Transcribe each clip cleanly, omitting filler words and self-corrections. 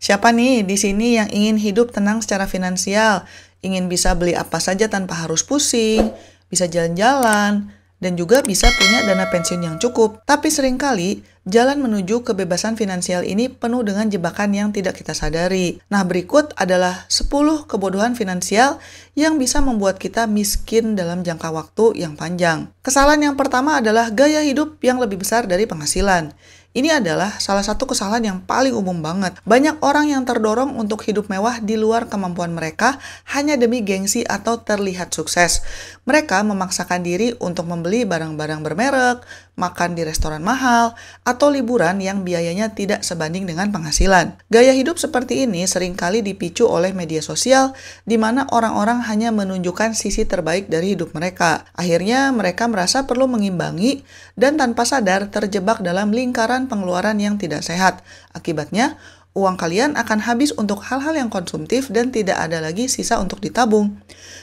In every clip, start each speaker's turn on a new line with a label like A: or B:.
A: Siapa nih di sini yang ingin hidup tenang secara finansial, ingin bisa beli apa saja tanpa harus pusing, bisa jalan-jalan, dan juga bisa punya dana pensiun yang cukup. Tapi seringkali, jalan menuju kebebasan finansial ini penuh dengan jebakan yang tidak kita sadari. Nah, berikut adalah 10 kebodohan finansial yang bisa membuat kita miskin dalam jangka waktu yang panjang. Kesalahan yang pertama adalah gaya hidup yang lebih besar dari penghasilan. Ini adalah salah satu kesalahan yang paling umum banget. Banyak orang yang terdorong untuk hidup mewah di luar kemampuan mereka hanya demi gengsi atau terlihat sukses. Mereka memaksakan diri untuk membeli barang-barang bermerek, makan di restoran mahal, atau liburan yang biayanya tidak sebanding dengan penghasilan. Gaya hidup seperti ini seringkali dipicu oleh media sosial, di mana orang-orang hanya menunjukkan sisi terbaik dari hidup mereka. Akhirnya mereka merasa perlu mengimbangi dan tanpa sadar terjebak dalam lingkaran pengeluaran yang tidak sehat. Akibatnya, uang kalian akan habis untuk hal-hal yang konsumtif dan tidak ada lagi sisa untuk ditabung.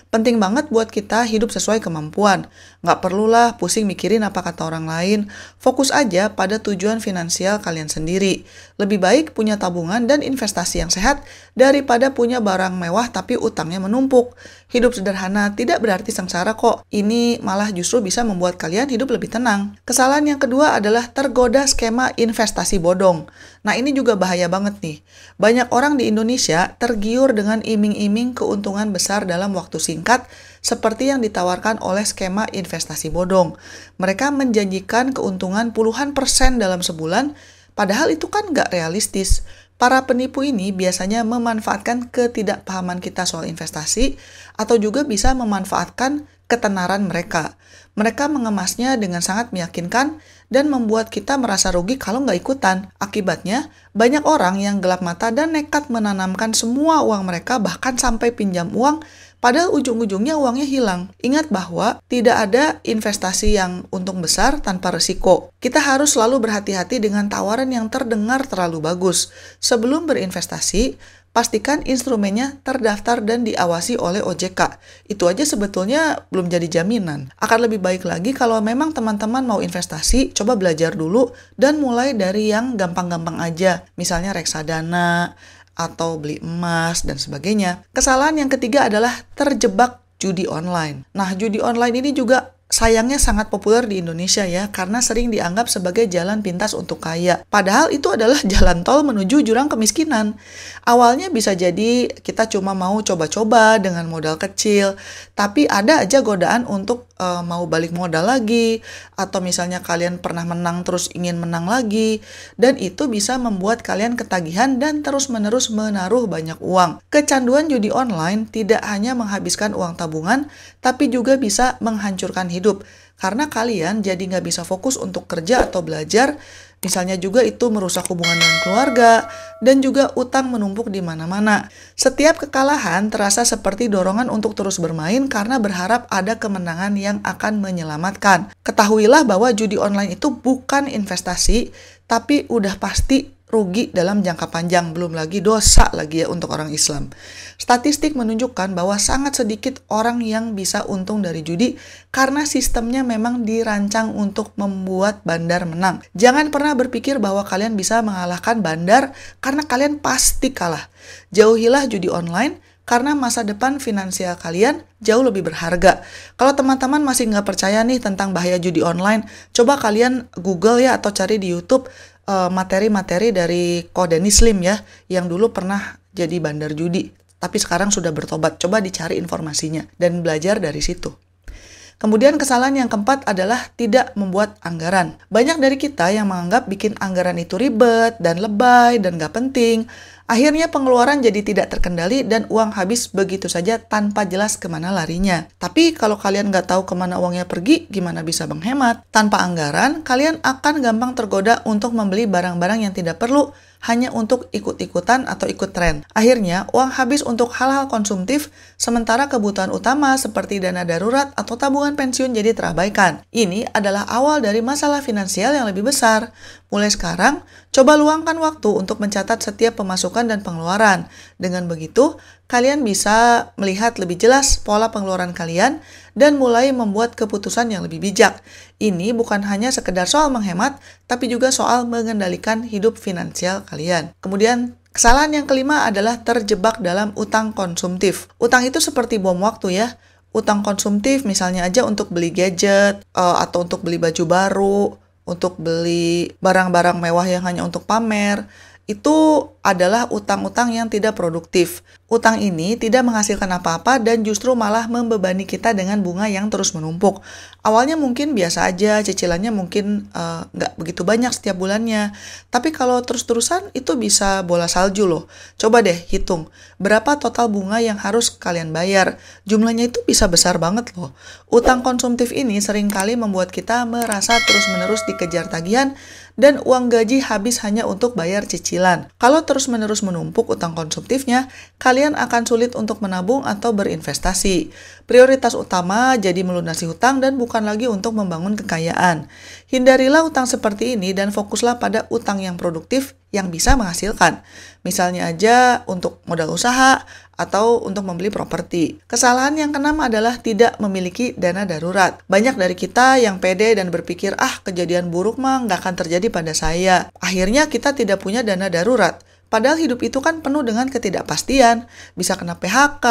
A: Penting banget buat kita hidup sesuai kemampuan. Nggak perlulah pusing mikirin apa kata orang lain. Fokus aja pada tujuan finansial kalian sendiri. Lebih baik punya tabungan dan investasi yang sehat daripada punya barang mewah tapi utangnya menumpuk. Hidup sederhana tidak berarti sengsara kok. Ini malah justru bisa membuat kalian hidup lebih tenang. Kesalahan yang kedua adalah tergoda skema investasi bodong. Nah, ini juga bahaya banget nih. Banyak orang di Indonesia tergiur dengan iming-iming keuntungan besar dalam waktu singkat seperti yang ditawarkan oleh skema investasi bodong. Mereka menjanjikan keuntungan puluhan persen dalam sebulan, padahal itu kan nggak realistis. Para penipu ini biasanya memanfaatkan ketidakpahaman kita soal investasi atau juga bisa memanfaatkan ketenaran mereka. Mereka mengemasnya dengan sangat meyakinkan dan membuat kita merasa rugi kalau nggak ikutan. Akibatnya, banyak orang yang gelap mata dan nekat menanamkan semua uang mereka bahkan sampai pinjam uang, padahal ujung-ujungnya uangnya hilang. Ingat bahwa tidak ada investasi yang untung besar tanpa risiko. Kita harus selalu berhati-hati dengan tawaran yang terdengar terlalu bagus. Sebelum berinvestasi, pastikan instrumennya terdaftar dan diawasi oleh OJK. Itu aja sebetulnya belum jadi jaminan. Akan lebih baik lagi kalau memang teman-teman mau investasi, coba belajar dulu dan mulai dari yang gampang-gampang aja. Misalnya reksadana, atau beli emas, dan sebagainya. Kesalahan yang ketiga adalah terjebak judi online. Nah, judi online ini juga sayangnya sangat populer di Indonesia ya, karena sering dianggap sebagai jalan pintas untuk kaya. Padahal itu adalah jalan tol menuju jurang kemiskinan. Awalnya bisa jadi kita cuma mau coba-coba dengan modal kecil, tapi ada aja godaan untuk mau balik modal lagi, atau misalnya kalian pernah menang terus ingin menang lagi, dan itu bisa membuat kalian ketagihan dan terus-menerus menaruh banyak uang. Kecanduan judi online tidak hanya menghabiskan uang tabungan, tapi juga bisa menghancurkan hidup, karena kalian jadi nggak bisa fokus untuk kerja atau belajar. Misalnya juga itu merusak hubungan dengan keluarga, dan juga utang menumpuk di mana-mana. Setiap kekalahan terasa seperti dorongan untuk terus bermain karena berharap ada kemenangan yang akan menyelamatkan. Ketahuilah bahwa judi online itu bukan investasi, tapi udah pasti rugi dalam jangka panjang, belum lagi dosa lagi ya untuk orang Islam. Statistik menunjukkan bahwa sangat sedikit orang yang bisa untung dari judi karena sistemnya memang dirancang untuk membuat bandar menang. Jangan pernah berpikir bahwa kalian bisa mengalahkan bandar karena kalian pasti kalah. Jauhilah judi online karena masa depan finansial kalian jauh lebih berharga. Kalau teman-teman masih nggak percaya nih tentang bahaya judi online, coba kalian Google ya atau cari di YouTube materi-materi dari Ko Dennis Lim ya, yang dulu pernah jadi bandar judi, tapi sekarang sudah bertobat. Coba dicari informasinya dan belajar dari situ. Kemudian kesalahan yang keempat adalah tidak membuat anggaran. Banyak dari kita yang menganggap bikin anggaran itu ribet dan lebay dan gak penting. Akhirnya pengeluaran jadi tidak terkendali dan uang habis begitu saja tanpa jelas kemana larinya. Tapi kalau kalian nggak tahu kemana uangnya pergi, gimana bisa menghemat? Tanpa anggaran, kalian akan gampang tergoda untuk membeli barang-barang yang tidak perlu hanya untuk ikut-ikutan atau ikut tren. Akhirnya, uang habis untuk hal-hal konsumtif, sementara kebutuhan utama seperti dana darurat atau tabungan pensiun jadi terabaikan. Ini adalah awal dari masalah finansial yang lebih besar. Mulai sekarang, coba luangkan waktu untuk mencatat setiap pemasukan dan pengeluaran. Dengan begitu, kalian bisa melihat lebih jelas pola pengeluaran kalian dan mulai membuat keputusan yang lebih bijak. Ini bukan hanya sekedar soal menghemat, tapi juga soal mengendalikan hidup finansial kalian. Kemudian, Kesalahan yang kelima adalah terjebak dalam utang konsumtif. Utang itu seperti bom waktu ya. Utang konsumtif misalnya aja untuk beli gadget, atau untuk beli baju baru, untuk beli barang-barang mewah yang hanya untuk pamer. Itu adalah utang-utang yang tidak produktif. Utang ini tidak menghasilkan apa-apa dan justru malah membebani kita dengan bunga yang terus menumpuk. Awalnya mungkin biasa aja, cicilannya mungkin nggak begitu banyak setiap bulannya. Tapi kalau terus-terusan itu bisa bola salju loh. Coba deh hitung, berapa total bunga yang harus kalian bayar. Jumlahnya itu bisa besar banget loh. Utang konsumtif ini seringkali membuat kita merasa terus-menerus dikejar tagihan dan uang gaji habis hanya untuk bayar cicilan. Kalau terus-menerus menumpuk utang konsumtifnya, kalian akan sulit untuk menabung atau berinvestasi. Prioritas utama jadi melunasi hutang dan bukan lagi untuk membangun kekayaan. Hindarilah utang seperti ini dan fokuslah pada utang yang produktif yang bisa menghasilkan. Misalnya aja untuk modal usaha atau untuk membeli properti. Kesalahan yang keenam adalah tidak memiliki dana darurat. Banyak dari kita yang pede dan berpikir, kejadian buruk mah nggak akan terjadi pada saya. Akhirnya kita tidak punya dana darurat. Padahal hidup itu kan penuh dengan ketidakpastian. Bisa kena PHK,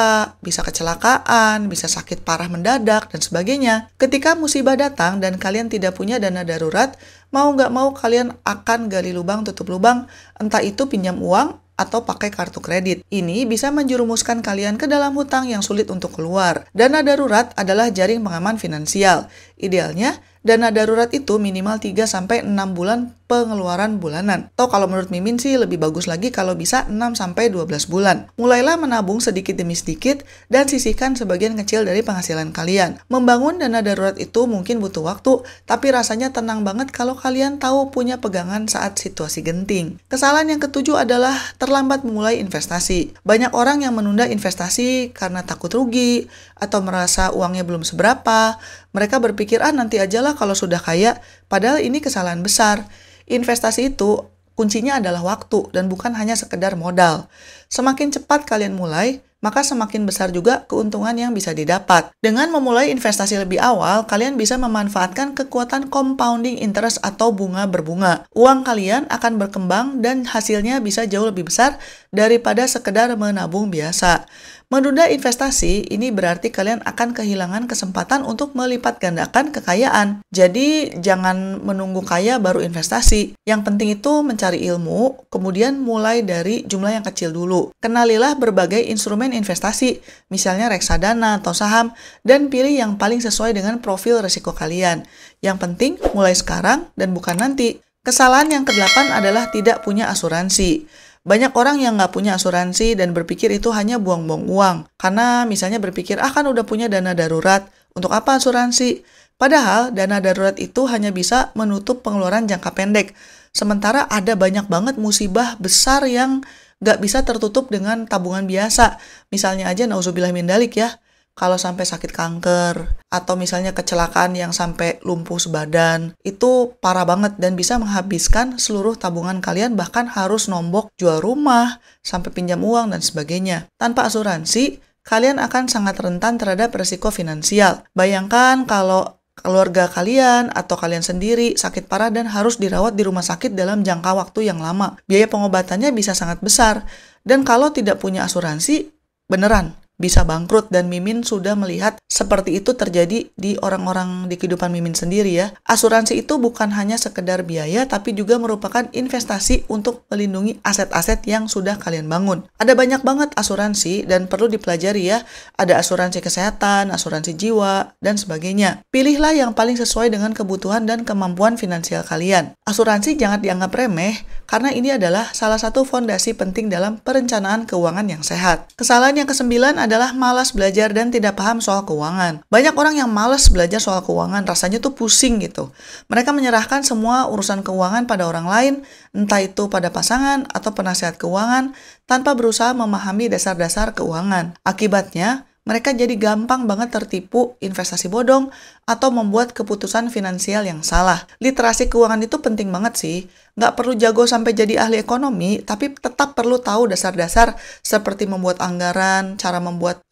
A: bisa kecelakaan, bisa sakit parah mendadak, dan sebagainya. Ketika musibah datang dan kalian tidak punya dana darurat, mau nggak mau kalian akan gali lubang tutup lubang, entah itu pinjam uang atau pakai kartu kredit. Ini bisa menjerumuskan kalian ke dalam hutang yang sulit untuk keluar. Dana darurat adalah jaring pengaman finansial. Idealnya, dana darurat itu minimal 3-6 bulan pengeluaran bulanan. Atau kalau menurut Mimin sih lebih bagus lagi kalau bisa 6-12 bulan. Mulailah menabung sedikit demi sedikit dan sisihkan sebagian kecil dari penghasilan kalian. Membangun dana darurat itu mungkin butuh waktu, tapi rasanya tenang banget kalau kalian tahu punya pegangan saat situasi genting. Kesalahan yang ketujuh adalah terlambat memulai investasi. Banyak orang yang menunda investasi karena takut rugi atau merasa uangnya belum seberapa. Mereka berpikir, nanti ajalah kalau sudah kaya, padahal ini kesalahan besar. Investasi itu kuncinya adalah waktu dan bukan hanya sekedar modal. Semakin cepat kalian mulai, maka semakin besar juga keuntungan yang bisa didapat. Dengan memulai investasi lebih awal, kalian bisa memanfaatkan kekuatan compounding interest atau bunga berbunga. Uang kalian akan berkembang dan hasilnya bisa jauh lebih besar daripada sekedar menabung biasa. Menunda investasi ini berarti kalian akan kehilangan kesempatan untuk melipat gandakan kekayaan. Jadi jangan menunggu kaya baru investasi. Yang penting itu mencari ilmu, kemudian mulai dari jumlah yang kecil dulu. Kenalilah berbagai instrumen investasi, misalnya reksadana atau saham, dan pilih yang paling sesuai dengan profil risiko kalian. Yang penting mulai sekarang dan bukan nanti. Kesalahan yang ke-8 adalah tidak punya asuransi. Banyak orang yang nggak punya asuransi dan berpikir itu hanya buang-buang uang. Karena misalnya berpikir, kan udah punya dana darurat, untuk apa asuransi? Padahal dana darurat itu hanya bisa menutup pengeluaran jangka pendek. Sementara ada banyak banget musibah besar yang nggak bisa tertutup dengan tabungan biasa. Misalnya aja nauzubillah min dzalik ya. Kalau sampai sakit kanker, atau misalnya kecelakaan yang sampai lumpuh sebadan, itu parah banget dan bisa menghabiskan seluruh tabungan kalian, bahkan harus nombok jual rumah, sampai pinjam uang, dan sebagainya. Tanpa asuransi, kalian akan sangat rentan terhadap risiko finansial. Bayangkan kalau keluarga kalian atau kalian sendiri sakit parah dan harus dirawat di rumah sakit dalam jangka waktu yang lama. Biaya pengobatannya bisa sangat besar. Dan kalau tidak punya asuransi, beneran bisa bangkrut, dan Mimin sudah melihat seperti itu terjadi di orang-orang di kehidupan Mimin sendiri ya. Asuransi itu bukan hanya sekedar biaya, tapi juga merupakan investasi untuk melindungi aset-aset yang sudah kalian bangun. Ada banyak banget asuransi dan perlu dipelajari ya. Ada asuransi kesehatan, asuransi jiwa, dan sebagainya. Pilihlah yang paling sesuai dengan kebutuhan dan kemampuan finansial kalian. Asuransi jangan dianggap remeh, karena ini adalah salah satu fondasi penting dalam perencanaan keuangan yang sehat. Kesalahan yang ke-9 adalah malas belajar dan tidak paham soal keuangan. Banyak orang yang malas belajar soal keuangan, rasanya tuh pusing gitu. Mereka menyerahkan semua urusan keuangan pada orang lain, entah itu pada pasangan atau penasihat keuangan, tanpa berusaha memahami dasar-dasar keuangan. Akibatnya, mereka jadi gampang banget tertipu investasi bodong atau membuat keputusan finansial yang salah. Literasi keuangan itu penting banget sih. Nggak perlu jago sampai jadi ahli ekonomi, tapi tetap perlu tahu dasar-dasar seperti membuat anggaran, cara membuat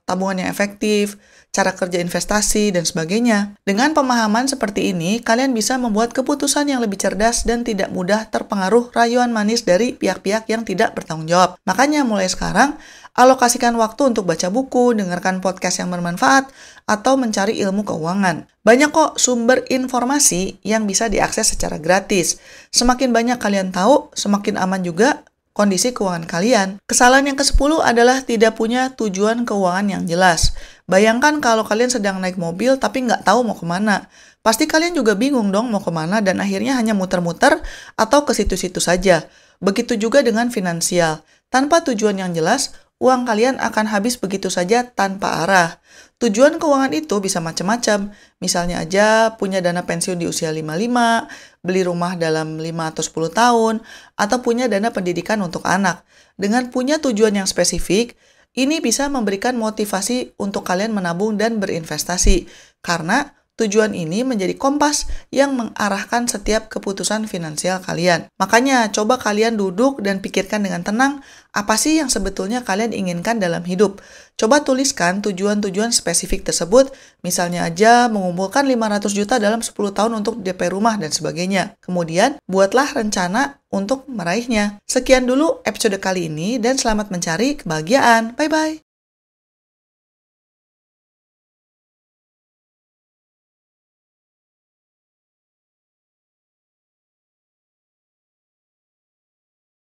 A: tabungan yang efektif, cara kerja investasi, dan sebagainya. Dengan pemahaman seperti ini, kalian bisa membuat keputusan yang lebih cerdas dan tidak mudah terpengaruh rayuan manis dari pihak-pihak yang tidak bertanggung jawab. Makanya mulai sekarang, alokasikan waktu untuk baca buku, dengarkan podcast yang bermanfaat, atau mencari ilmu keuangan. Banyak kok sumber informasi yang bisa diakses secara gratis. Semakin banyak kalian tahu, semakin aman juga kondisi keuangan kalian. Kesalahan yang ke-10 adalah tidak punya tujuan keuangan yang jelas. Bayangkan kalau kalian sedang naik mobil tapi nggak tahu mau kemana. Pasti kalian juga bingung dong mau kemana dan akhirnya hanya muter-muter atau ke situ-situ saja. Begitu juga dengan finansial. Tanpa tujuan yang jelas, uang kalian akan habis begitu saja tanpa arah. Tujuan keuangan itu bisa macam-macam. Misalnya aja punya dana pensiun di usia 55, beli rumah dalam 5 atau 10 tahun, atau punya dana pendidikan untuk anak. Dengan punya tujuan yang spesifik, ini bisa memberikan motivasi untuk kalian menabung dan berinvestasi. Karena tujuan ini menjadi kompas yang mengarahkan setiap keputusan finansial kalian. Makanya, coba kalian duduk dan pikirkan dengan tenang, apa sih yang sebetulnya kalian inginkan dalam hidup. Coba tuliskan tujuan-tujuan spesifik tersebut, misalnya aja mengumpulkan 500 juta dalam 10 tahun untuk DP rumah dan sebagainya. Kemudian, buatlah rencana untuk meraihnya. Sekian dulu episode kali ini dan selamat mencari kebahagiaan. Bye-bye!